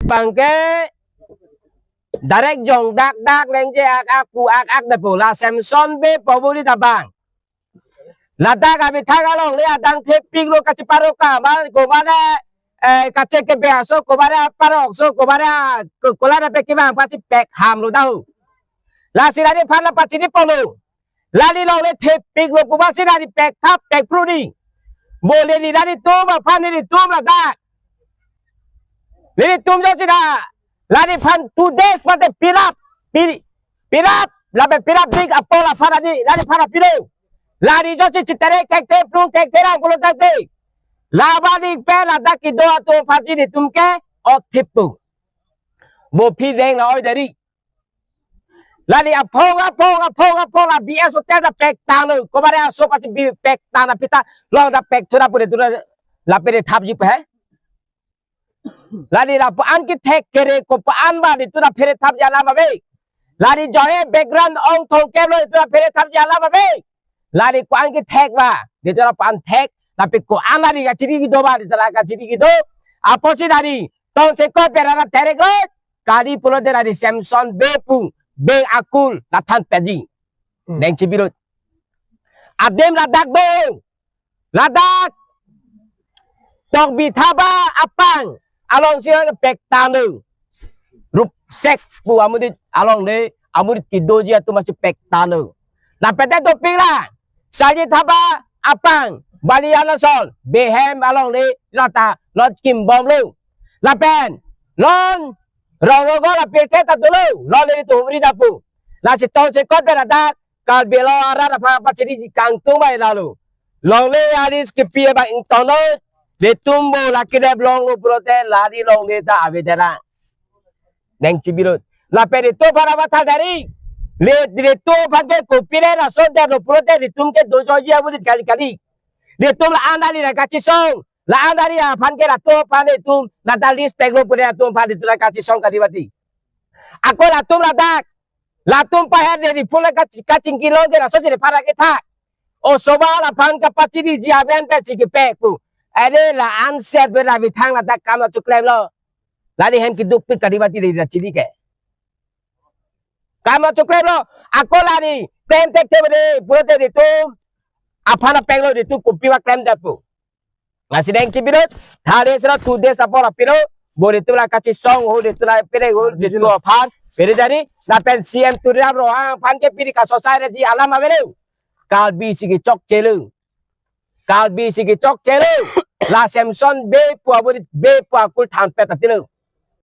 bằng cái direct dòng đạc lên cái ác đẹp là Samson be probably ta bang là ta cái thay cái lòng này đang thêm pin luôn cái paro cả mà cô bạn cái cái bè số cô bạn paro số cô bạn cô là cái bang pasti pack ham luôn đâu là sila ni phan là pasti ni polo là đi lòng này thêm pin luôn cô bạn sila ni pack tháp pack pro đi boleh ni dari tu mà phan ni tu là ta ni tu cho sila lari phan 2 days pati pirap labe pirap dik apola phara di lari phara piro lari cho si tere kekte plung kekte rang puluh kekte laba di pe la daki do ato phaji di tumke o thipu bo phi deng na oi dari lari apoga bs o tera pek tang lo ko bare so pati bi pek tang na pita long da pek thura pure tura la pere thap ji pe lari la an ki thek kere ko an ba di tura phere thap jala ma be lari joye background ong thong ke lo tura phere thap jala ma be lari ko an ki thek ba di tura an thek tapi ko an lari ga chiri ki do ba di tura ga chiri ki do aposi lari tong se ko pera na tere ko kali pulo de lari Samson be pu be akul na than pedi deng chibirut adem ladak do ladak tok bi thaba apang along siya pek tanu rup sek pu amudit along de amudit kidoji atu masih pek tanu na pete to pira saji thaba apang baliana sol behem along de lata lot kim bom lu la pen lon rogo la pete ta dulu lon de tu beri dapu la si to se kot berada kal belo ara apa apa jadi kang tu bai lalu long le aris ke pia ba ing tono de tumbo la kidep long lo prote lari long de ta avedera neng cibirut la pere to para bata dari le to bage ko pire na so de lo prote de tumke do joji abudit kali kali de tum la andali la kachi song la andali a phan ke la to pane tum la dalis peglo pure tum phan de la kachi song kadibati ako la tum la tum pa her de pula kaching kilo de la so de para ke tha o soba la phan ka pachi di ji aben pe chi ke pe ku ada la anset ber la bitang la tak kam la cuklem lo la di hem kiduk pi kadibati di chili ke kam la cuklem lo ako la ni tem tek te bere pura te di tu apana peng lo di tu kupi wa klem dapu ngasi deng cibirut thade sera tu de sapora piro bore tu la kachi song ho de tu la pere ho de tu aphan pere dari la pen cm tu ram ro hang phan ke piri ka society di alam avere kal bi sigi chok chelu kal bi sigi chok chelu la Samson be pu abudit be pu akul than pe tatilu